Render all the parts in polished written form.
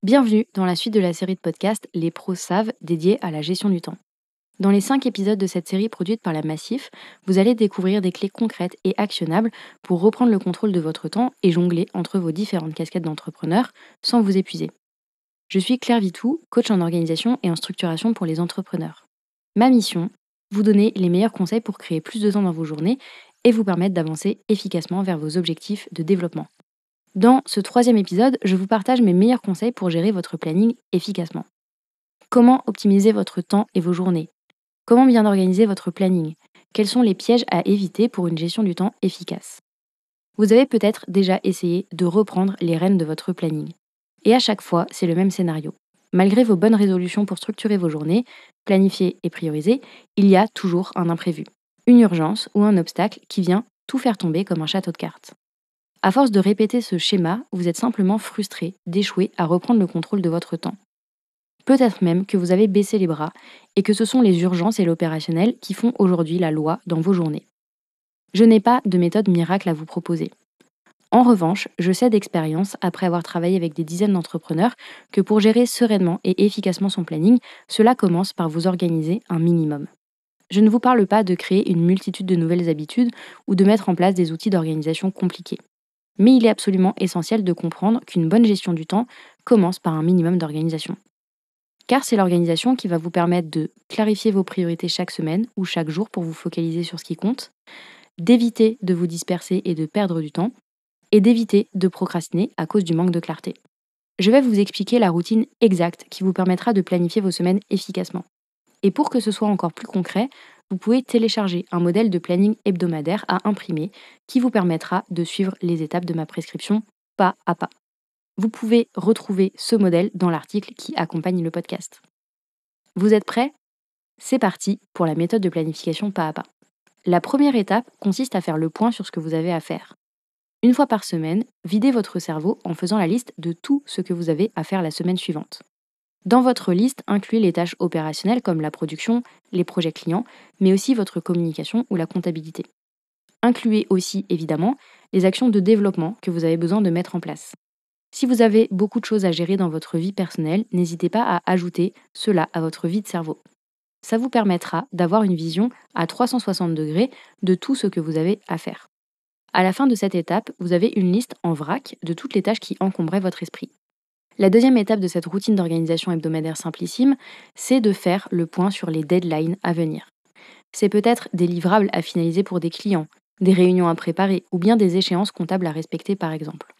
Bienvenue dans la suite de la série de podcasts Les pros savent dédiée à la gestion du temps. Dans les 5 épisodes de cette série produite par la Massif, vous allez découvrir des clés concrètes et actionnables pour reprendre le contrôle de votre temps et jongler entre vos différentes casquettes d'entrepreneur sans vous épuiser. Je suis Claire Vitou, coach en organisation et en structuration pour les entrepreneurs. Ma mission, vous donner les meilleurs conseils pour créer plus de temps dans vos journées et vous permettre d'avancer efficacement vers vos objectifs de développement. Dans ce 3e épisode, je vous partage mes meilleurs conseils pour gérer votre planning efficacement. Comment optimiser votre temps et vos journées? Comment bien organiser votre planning? Quels sont les pièges à éviter pour une gestion du temps efficace? Vous avez peut-être déjà essayé de reprendre les rênes de votre planning. Et à chaque fois, c'est le même scénario. Malgré vos bonnes résolutions pour structurer vos journées, planifier et prioriser, il y a toujours un imprévu, une urgence ou un obstacle qui vient tout faire tomber comme un château de cartes. À force de répéter ce schéma, vous êtes simplement frustré d'échouer à reprendre le contrôle de votre temps. Peut-être même que vous avez baissé les bras et que ce sont les urgences et l'opérationnel qui font aujourd'hui la loi dans vos journées. Je n'ai pas de méthode miracle à vous proposer. En revanche, je sais d'expérience, après avoir travaillé avec des dizaines d'entrepreneurs, que pour gérer sereinement et efficacement son planning, cela commence par vous organiser un minimum. Je ne vous parle pas de créer une multitude de nouvelles habitudes ou de mettre en place des outils d'organisation compliqués. Mais il est absolument essentiel de comprendre qu'une bonne gestion du temps commence par un minimum d'organisation. Car c'est l'organisation qui va vous permettre de clarifier vos priorités chaque semaine ou chaque jour pour vous focaliser sur ce qui compte, d'éviter de vous disperser et de perdre du temps, et d'éviter de procrastiner à cause du manque de clarté. Je vais vous expliquer la routine exacte qui vous permettra de planifier vos semaines efficacement. Et pour que ce soit encore plus concret, vous pouvez télécharger un modèle de planning hebdomadaire à imprimer qui vous permettra de suivre les étapes de ma prescription pas à pas. Vous pouvez retrouver ce modèle dans l'article qui accompagne le podcast. Vous êtes prêts? C'est parti pour la méthode de planification pas à pas. La première étape consiste à faire le point sur ce que vous avez à faire. Une fois par semaine, videz votre cerveau en faisant la liste de tout ce que vous avez à faire la semaine suivante. Dans votre liste, incluez les tâches opérationnelles comme la production, les projets clients, mais aussi votre communication ou la comptabilité. Incluez aussi, évidemment, les actions de développement que vous avez besoin de mettre en place. Si vous avez beaucoup de choses à gérer dans votre vie personnelle, n'hésitez pas à ajouter cela à votre vie de cerveau. Ça vous permettra d'avoir une vision à 360 degrés de tout ce que vous avez à faire. À la fin de cette étape, vous avez une liste en vrac de toutes les tâches qui encombraient votre esprit. La deuxième étape de cette routine d'organisation hebdomadaire simplissime, c'est de faire le point sur les deadlines à venir. C'est peut-être des livrables à finaliser pour des clients, des réunions à préparer ou bien des échéances comptables à respecter par exemple.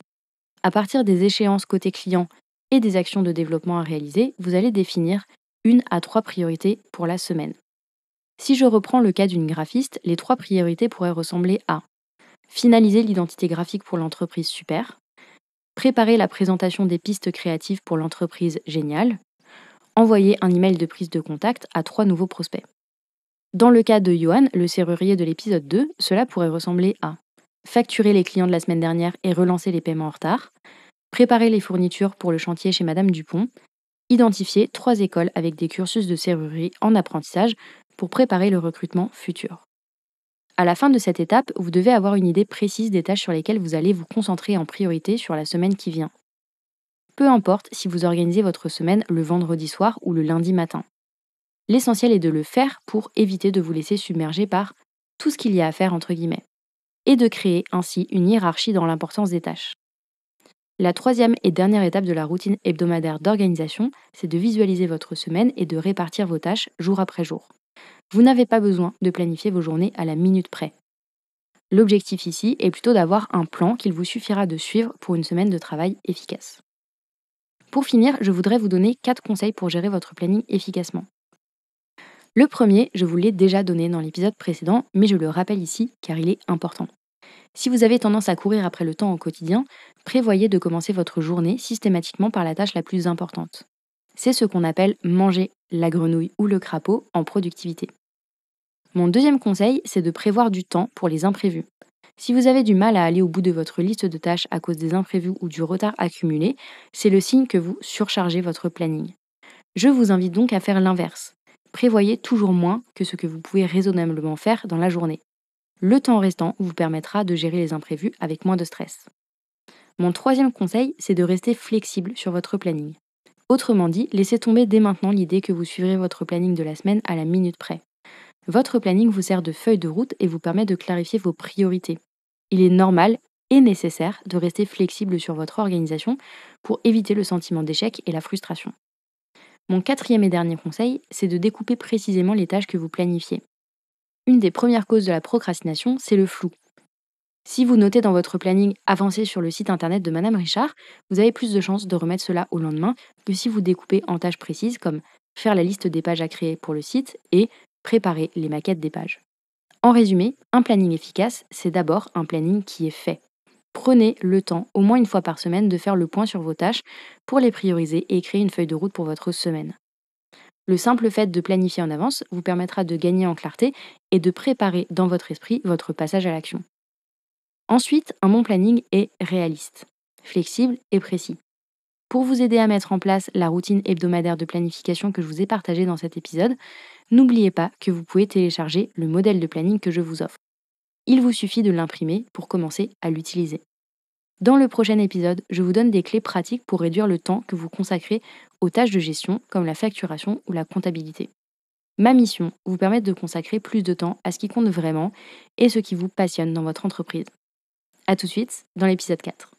À partir des échéances côté client et des actions de développement à réaliser, vous allez définir 1 à 3 priorités pour la semaine. Si je reprends le cas d'une graphiste, les 3 priorités pourraient ressembler à finaliser l'identité graphique pour l'entreprise super, préparer la présentation des pistes créatives pour l'entreprise géniale, envoyer un email de prise de contact à 3 nouveaux prospects. Dans le cas de Johan, le serrurier de l'épisode 2, cela pourrait ressembler à facturer les clients de la semaine dernière et relancer les paiements en retard, préparer les fournitures pour le chantier chez Madame Dupont, identifier 3 écoles avec des cursus de serrurerie en apprentissage pour préparer le recrutement futur. À la fin de cette étape, vous devez avoir une idée précise des tâches sur lesquelles vous allez vous concentrer en priorité sur la semaine qui vient. Peu importe si vous organisez votre semaine le vendredi soir ou le lundi matin. L'essentiel est de le faire pour éviter de vous laisser submerger par tout ce qu'il y a à faire entre guillemets, et de créer ainsi une hiérarchie dans l'importance des tâches. La 3e et dernière étape de la routine hebdomadaire d'organisation, c'est de visualiser votre semaine et de répartir vos tâches jour après jour. Vous n'avez pas besoin de planifier vos journées à la minute près. L'objectif ici est plutôt d'avoir un plan qu'il vous suffira de suivre pour une semaine de travail efficace. Pour finir, je voudrais vous donner 4 conseils pour gérer votre planning efficacement. Le premier, je vous l'ai déjà donné dans l'épisode précédent, mais je le rappelle ici car il est important. Si vous avez tendance à courir après le temps au quotidien, prévoyez de commencer votre journée systématiquement par la tâche la plus importante. C'est ce qu'on appelle manger la grenouille ou le crapaud en productivité. Mon deuxième conseil, c'est de prévoir du temps pour les imprévus. Si vous avez du mal à aller au bout de votre liste de tâches à cause des imprévus ou du retard accumulé, c'est le signe que vous surchargez votre planning. Je vous invite donc à faire l'inverse. Prévoyez toujours moins que ce que vous pouvez raisonnablement faire dans la journée. Le temps restant vous permettra de gérer les imprévus avec moins de stress. Mon troisième conseil, c'est de rester flexible sur votre planning. Autrement dit, laissez tomber dès maintenant l'idée que vous suivrez votre planning de la semaine à la minute près. Votre planning vous sert de feuille de route et vous permet de clarifier vos priorités. Il est normal et nécessaire de rester flexible sur votre organisation pour éviter le sentiment d'échec et la frustration. Mon quatrième et dernier conseil, c'est de découper précisément les tâches que vous planifiez. Une des premières causes de la procrastination, c'est le flou. Si vous notez dans votre planning avancé sur le site internet de Madame Richard, vous avez plus de chances de remettre cela au lendemain que si vous découpez en tâches précises comme faire la liste des pages à créer pour le site et préparer les maquettes des pages. En résumé, un planning efficace, c'est d'abord un planning qui est fait. Prenez le temps, au moins une fois par semaine, de faire le point sur vos tâches pour les prioriser et créer une feuille de route pour votre semaine. Le simple fait de planifier en avance vous permettra de gagner en clarté et de préparer dans votre esprit votre passage à l'action. Ensuite, un bon planning est réaliste, flexible et précis. Pour vous aider à mettre en place la routine hebdomadaire de planification que je vous ai partagée dans cet épisode, n'oubliez pas que vous pouvez télécharger le modèle de planning que je vous offre. Il vous suffit de l'imprimer pour commencer à l'utiliser. Dans le prochain épisode, je vous donne des clés pratiques pour réduire le temps que vous consacrez aux tâches de gestion comme la facturation ou la comptabilité. Ma mission, vous permettre de consacrer plus de temps à ce qui compte vraiment et ce qui vous passionne dans votre entreprise. A tout de suite dans l'épisode 4.